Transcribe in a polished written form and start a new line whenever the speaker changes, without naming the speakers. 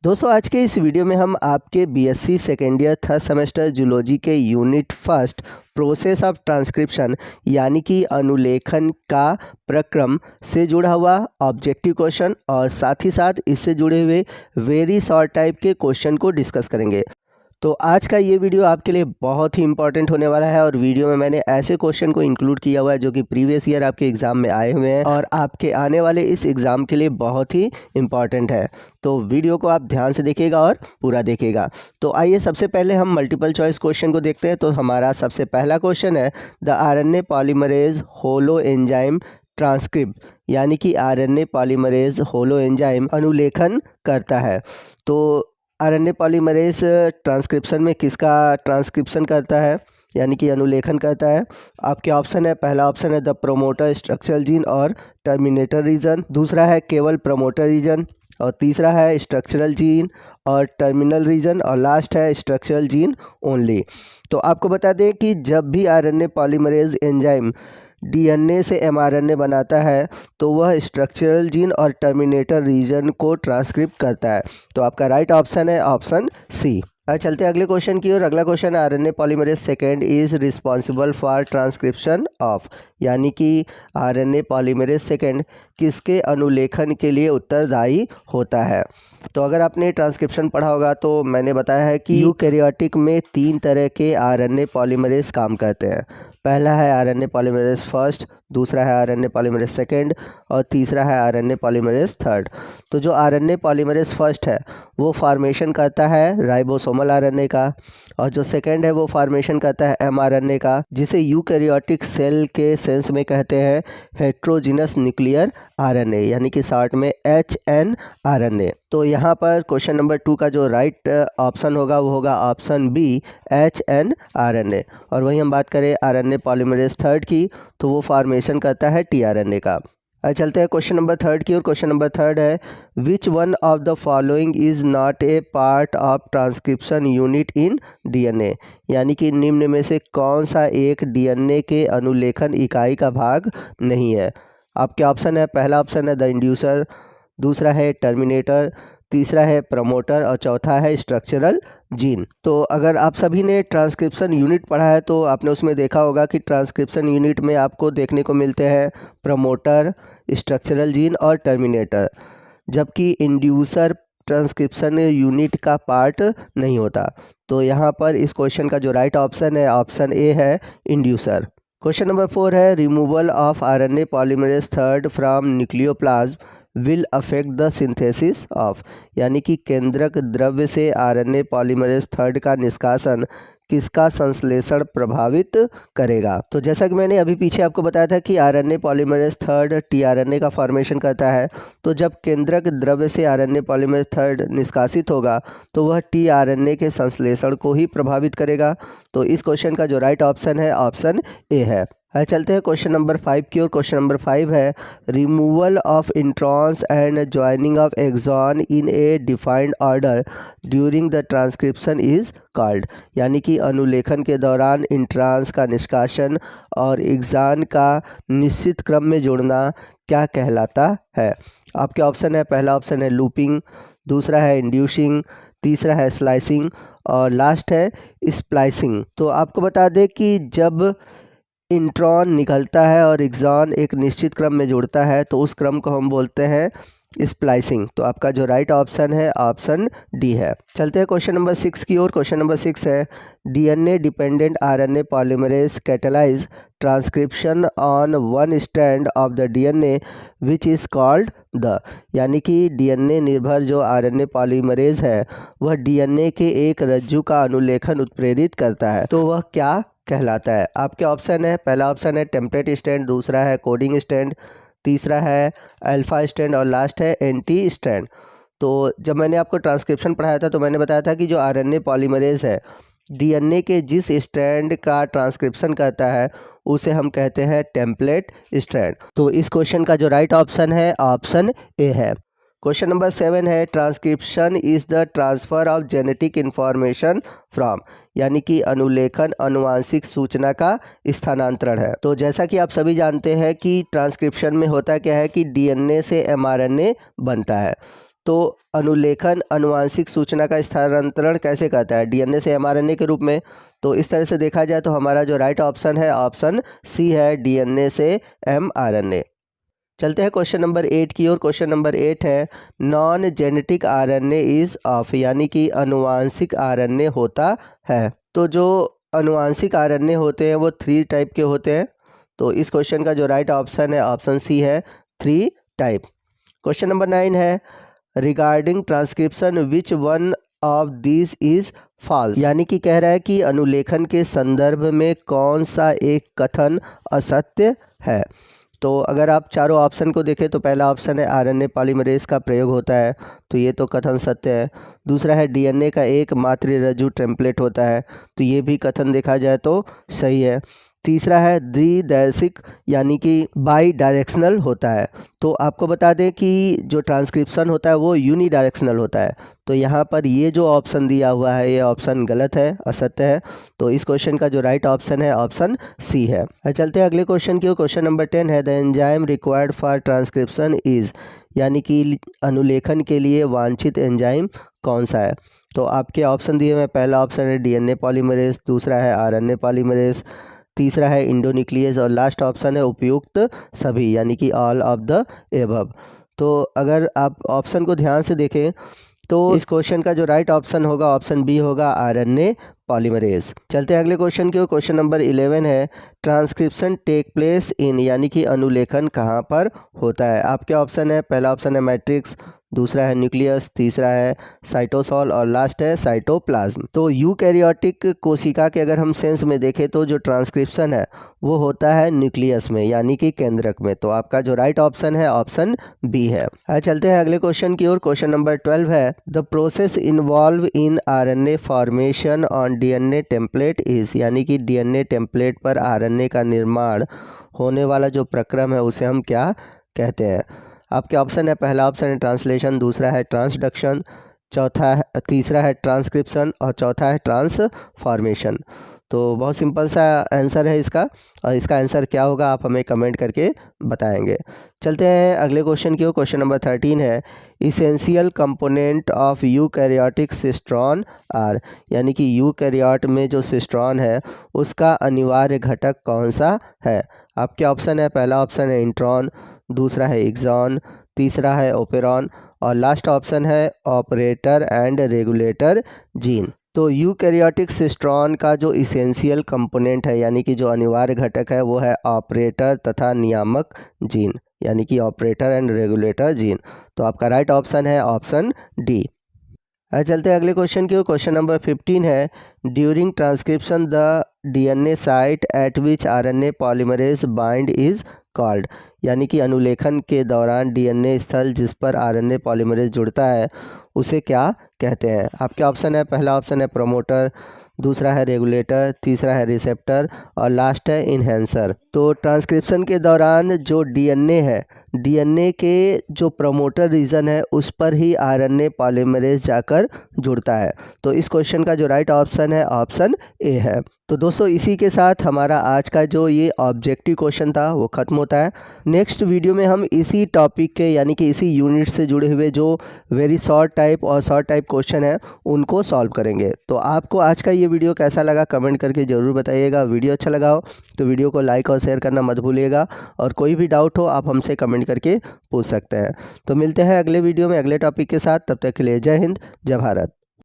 दोस्तों आज के इस वीडियो में हम आपके BSc second year third semester zoology के unit first process of transcription यानी कि अनुलेखन का प्रक्रम से जुड़ा हुआ ऑब्जेक्टिव क्वेश्चन और साथ ही साथ इससे जुड़े हुए वेरी शॉर्ट टाइप के क्वेश्चन को डिस्कस करेंगे। तो आज का ये वीडियो आपके लिए बहुत ही इंपॉर्टेंट होने वाला है और वीडियो में मैंने ऐसे क्वेश्चन को इंक्लूड किया हुआ है जो कि प्रीवियस ईयर आपके एग्ज़ाम में आए हुए हैं और आपके आने वाले इस एग्ज़ाम के लिए बहुत ही इंपॉर्टेंट है। तो वीडियो को आप ध्यान से देखिएगा और पूरा देखिएगा। तो आइए सबसे पहले हम मल्टीपल चॉइस क्वेश्चन को देखते हैं। तो हमारा सबसे पहला क्वेश्चन है the RNA polymerase holo enzyme transcript यानी कि आरएनए पॉलीमरेज होलो एंजाइम अनुलेखन करता है। तो आरएनए पॉलीमरेज ट्रांसक्रिप्शन में किसका ट्रांसक्रिप्शन करता है यानी कि अनुलेखन करता है? आपके ऑप्शन है, पहला ऑप्शन है द प्रोमोटर स्ट्रक्चरल जीन और टर्मिनेटर रीजन, दूसरा है केवल प्रोमोटर रीजन और तीसरा है स्ट्रक्चरल जीन और टर्मिनल रीजन और लास्ट है स्ट्रक्चरल जीन ओनली। तो आपको बता दें कि जब भी आरएनए पॉलीमरेज एंजाइम डीएनए से एमआरएनए बनाता है तो वह स्ट्रक्चरल जीन और टर्मिनेटर रीजन को ट्रांसक्रिप्ट करता है। तो आपका राइट ऑप्शन है ऑप्शन सी। अब चलते हैं अगले क्वेश्चन की ओर। अगला question RNA polymerase second is responsible for transcription of यानी कि आरएनए पॉलीमरेज सेकेंड किसके अनुलेखन के लिए उत्तरदायी होता है? तो अगर आपने ट्रांसक्रिप्शन पढ़ा होगा तो मैंने बताया है कि यूकैरियोटिक में 3 तरह के आरएनए पॉलीमरेज काम करते हैं। पहला है आरएनए पॉलीमरेज फर्स्ट, दूसरा है आरएनए पॉलीमरेज सेकंड और तीसरा है आरएनए पॉलीमरेज थर्ड। तो जो आरएनए पॉलीमरेज फर्स्ट है वो फॉर्मेशन करता है राइबोसोमल आरएनए का और जो सेकंड है वो फॉर्मेशन करता है एमआरएनए का, जिसे यूकैरियोटिक सेल के सेंस में कहते हैं हेट्रोजीनस न्यूक्लियर आरएनए यानी कि शॉर्ट में HNRNA। तो यहाँ पर क्वेश्चन नंबर 2 का जो राइट ऑप्शन होगा वो होगा ऑप्शन बी HNRNA। और वहीं हम बात करें आरएनए पॉलीमरेज थर्ड की तो वो फॉर्मेशन करता है tRNA का। अब चलते हैं क्वेश्चन नंबर 3 की ओर। क्वेश्चन नंबर 3 है विच one of the following is not a part of transcription unit in DNA यानी कि निम्न में से कौन सा एक डीएनए के अनुलेखन इकाई का भाग नहीं है? आपके ऑप्शन है, पहला ऑप्शन है द इंड्यूसर, दूसरा है टर्मिनेटर, तीसरा है प्रमोटर और चौथा है स्ट्रक्चरल जीन। तो अगर आप सभी ने ट्रांसक्रिप्शन यूनिट पढ़ा है तो आपने उसमें देखा होगा कि ट्रांसक्रिप्शन यूनिट में आपको देखने को मिलते हैं प्रमोटर, स्ट्रक्चरल जीन और टर्मिनेटर, जबकि इंड्यूसर ट्रांसक्रिप्शन यूनिट का पार्ट नहीं होता। तो यहाँ पर इस क्वेश्चन का जो राइट ऑप्शन है ऑप्शन ए है इंड्यूसर। क्वेश्चन नंबर 4 है removal of RNA polymerase third from nucleoplasm will affect the synthesis of यानी कि केंद्रक द्रव्य से आरएनए पॉलीमरेज थर्ड का निष्कासन किसका संश्लेषण प्रभावित करेगा? तो जैसा कि मैंने अभी पीछे आपको बताया था कि आरएनए पॉलीमरेज थर्ड tRNA का फॉर्मेशन करता है। तो जब केंद्रक द्रव्य से आरएनए पॉलीमरेज थर्ड निष्कासित होगा तो वह tRNA के संश्लेषण को ही प्रभावित करेगा। तो इस क्वेश्चन का जो राइट ऑप्शन है ऑप्शन ए है। चलते हैं क्वेश्चन नंबर 5 की ओर। क्वेश्चन नंबर 5 है removal of introns and joining of exon in a defined order during the transcription is called यानी कि अनुलेखन के दौरान इंट्रॉन्स का निष्कासन और एक्सॉन का निश्चित क्रम में जोड़ना क्या कहलाता है? आपके ऑप्शन है, पहला ऑप्शन है लूपिंग, दूसरा है इंड्यूसिंग, तीसरा है स्लाइसिंग और लास्ट है स्प्लाइसिंग। तो आपको बता दें कि जब इंट्रॉन निकलता है और एक्सॉन एक निश्चित क्रम में जुड़ता है तो उस क्रम को हम बोलते हैं स्प्लाइसिंग। तो आपका जो राइट ऑप्शन है ऑप्शन डी है। चलते हैं क्वेश्चन नंबर 6 की ओर। क्वेश्चन नंबर 6 है DNA dependent RNA polymerase catalyse transcription on one strand of the DNA which is called the यानी कि डीएनए निर्भर जो आरएनए पॉलीमरेज है वह डीएनए के एक रज्जु का अनुलेखन उत्प्रेरित करता है। तो वह क्या कहलाता है? आपके ऑप्शन है, पहला ऑप्शन है टेम्पलेट स्ट्रैंड, दूसरा है कोडिंग स्ट्रैंड, तीसरा है अल्फा स्ट्रैंड और लास्ट है एंटी स्ट्रैंड। तो जब मैंने आपको ट्रांसक्रिप्शन पढ़ाया था तो मैंने बताया था कि जो आरएनए पॉलीमरेज है डीएनए के जिस स्ट्रैंड का ट्रांसक्रिप्शन करता है उसे हम कहते हैं टेम्पलेट स्ट्रैंड। तो इस क्वेश्चन का जो राइट ऑप्शन है ऑप्शन ए है। क्वेश्चन नंबर 7 है transcription is the transfer of genetic information from यानी कि अनुलेखन अनुवांशिक सूचना का स्थानांतरण है। तो जैसा कि आप सभी जानते हैं कि ट्रांसक्रिप्शन में होता क्या है कि डीएनए से एमआरएनए बनता है। तो अनुलेखन आनुवंशिक सूचना का स्थानांतरण कैसे करता है? डीएनए से एमआरएनए के रूप में। तो इस तरह से देखा जाए तो हमारा जो राइट ऑप्शन है ऑप्शन सी है, डीएनए से एमआरएनए। चलते हैं क्वेश्चन नंबर 8 की ओर। क्वेश्चन नंबर 8 है non genetic RNA is of, यानी कि अनुवांशिक आरएनए होता है। तो जो अनुवांशिक आरएनए होते हैं वो 3 टाइप के होते हैं। तो इस क्वेश्चन का जो राइट ऑप्शन है ऑप्शन सी है, 3 टाइप। क्वेश्चन नंबर 9 है regarding transcription which one of this is false, यानी कि कह रहा है कि अनुलेखन के संदर्भ में कौन सा एक कथन असत्य है। तो अगर आप चारों ऑप्शन को देखें तो पहला ऑप्शन है आरएनए पॉलीमरेज का प्रयोग होता है, तो ये तो कथन सत्य है। दूसरा है डीएनए का एक मातृरज्जु टेम्पलेट होता है, तो ये भी कथन देखा जाए तो सही है। तीसरा है द्विदैशिक यानी कि बाई डायरेक्शनल होता है। तो आपको बता दें कि जो ट्रांसक्रिप्शन होता है वो यूनी डायरेक्शनल होता है। तो यहाँ पर ये जो ऑप्शन दिया हुआ है ये ऑप्शन गलत है, असत्य है। तो इस क्वेश्चन का जो राइट ऑप्शन है ऑप्शन सी है। चलते हैं अगले क्वेश्चन की ओर। क्वेश्चन नंबर 10 है the enzyme required for transcription is, यानी कि अनुलेखन के लिए वांछित एंजाइम कौन सा है। तो आपके ऑप्शन दिए हुए पहला ऑप्शन है डीएनए पॉलीमरेज, दूसरा है आरएनए पॉलीमरेज, तीसरा है इंडोन्यूक्लियस और लास्ट ऑप्शन है उपयुक्त सभी, यानी कि ऑल ऑफ द एबव। तो अगर आप ऑप्शन को ध्यान से देखें तो इस क्वेश्चन का जो राइट ऑप्शन होगा ऑप्शन बी होगा, आरएनए पॉलीमरेज। चलते हैं अगले क्वेश्चन की ओर। क्वेश्चन नंबर 11 है ट्रांसक्रिप्शन टेक प्लेस इन, यानी कि अनुलेखन कहाँ पर होता है। आपके ऑप्शन है पहला ऑप्शन है मैट्रिक्स, दूसरा है न्यूक्लियस, तीसरा है साइटोसॉल और लास्ट है साइटोप्लाज्म। तो यूकैरियोटिक कोशिका के अगर हम सेंस में देखें तो जो ट्रांसक्रिप्शन है वो होता है न्यूक्लियस में, यानी कि केंद्रक में। तो आपका जो राइट ऑप्शन है ऑप्शन बी है। चलते हैं अगले क्वेश्चन की ओर। क्वेश्चन नंबर 12 है the process involve in RNA formation on DNA template is, यानी कि डीएनए टेम्पलेट पर आरएनए का निर्माण होने वाला जो प्रक्रम है उसे हम क्या कहते हैं। आपके ऑप्शन है पहला ऑप्शन है ट्रांसलेशन, दूसरा है ट्रांसडक्शन, तीसरा है ट्रांसक्रिप्शन और चौथा है ट्रांसफॉर्मेशन। तो बहुत सिंपल सा आंसर है इसका, और इसका आंसर क्या होगा आप हमें कमेंट करके बताएंगे। चलते हैं अगले क्वेश्चन की ओर। क्वेश्चन नंबर 13 है essential component of eukaryotic cistron are, यानी कि यूकैरियोट में जो सिस्ट्रॉन है उसका अनिवार्य घटक कौन सा है। आपके ऑप्शन है पहला ऑप्शन है इंट्रॉन, दूसरा है एक्सॉन, तीसरा है ओपेरॉन और लास्ट ऑप्शन है ऑपरेटर एंड रेगुलेटर जीन। तो यूकैरियोटिक सिस्ट्रॉन का जो इसेंशियल कंपोनेंट है यानी कि जो अनिवार्य घटक है वो है ऑपरेटर तथा नियामक जीन, यानी कि ऑपरेटर एंड रेगुलेटर जीन। तो आपका राइट ऑप्शन है ऑप्शन डी। चलते हैं अगले क्वेश्चन की ओर। क्वेश्चन नंबर 15 है during transcription the DNA site eight which RNA polymerase bind is called, यानी कि अनुलेखन के दौरान डीएनए स्थल जिस पर आरएनए पॉलीमरेज जुड़ता है उसे क्या कहते हैं। आपके ऑप्शन है पहला ऑप्शन है प्रोमोटर, दूसरा है रेगुलेटर, तीसरा है रिसेप्टर और लास्ट है इन्हेंसर। तो ट्रांसक्रिप्शन के दौरान जो डीएनए है, डीएनए के जो प्रमोटर रीजन है उस पर ही आरएनए पॉलीमरेज जाकर जुड़ता है। तो इस क्वेश्चन का जो राइट ऑप्शन है ऑप्शन ए है। तो दोस्तों इसी के साथ हमारा आज का जो ये ऑब्जेक्टिव क्वेश्चन था वो ख़त्म होता है। नेक्स्ट वीडियो में हम इसी टॉपिक के यानी कि इसी यूनिट से जुड़े हुए जो वेरी शॉर्ट टाइप और शॉर्ट टाइप क्वेश्चन है उनको सॉल्व करेंगे। तो आपको आज का ये वीडियो कैसा लगा कमेंट करके ज़रूर बताइएगा। वीडियो अच्छा लगा हो तो वीडियो को लाइक और शेयर करना मत भूलिएगा, और कोई भी डाउट हो आप हमसे कमेंट करके पूछ सकते हैं। तो मिलते हैं अगले वीडियो में अगले टॉपिक के साथ, तब तक के लिए जय हिंद जय भारत।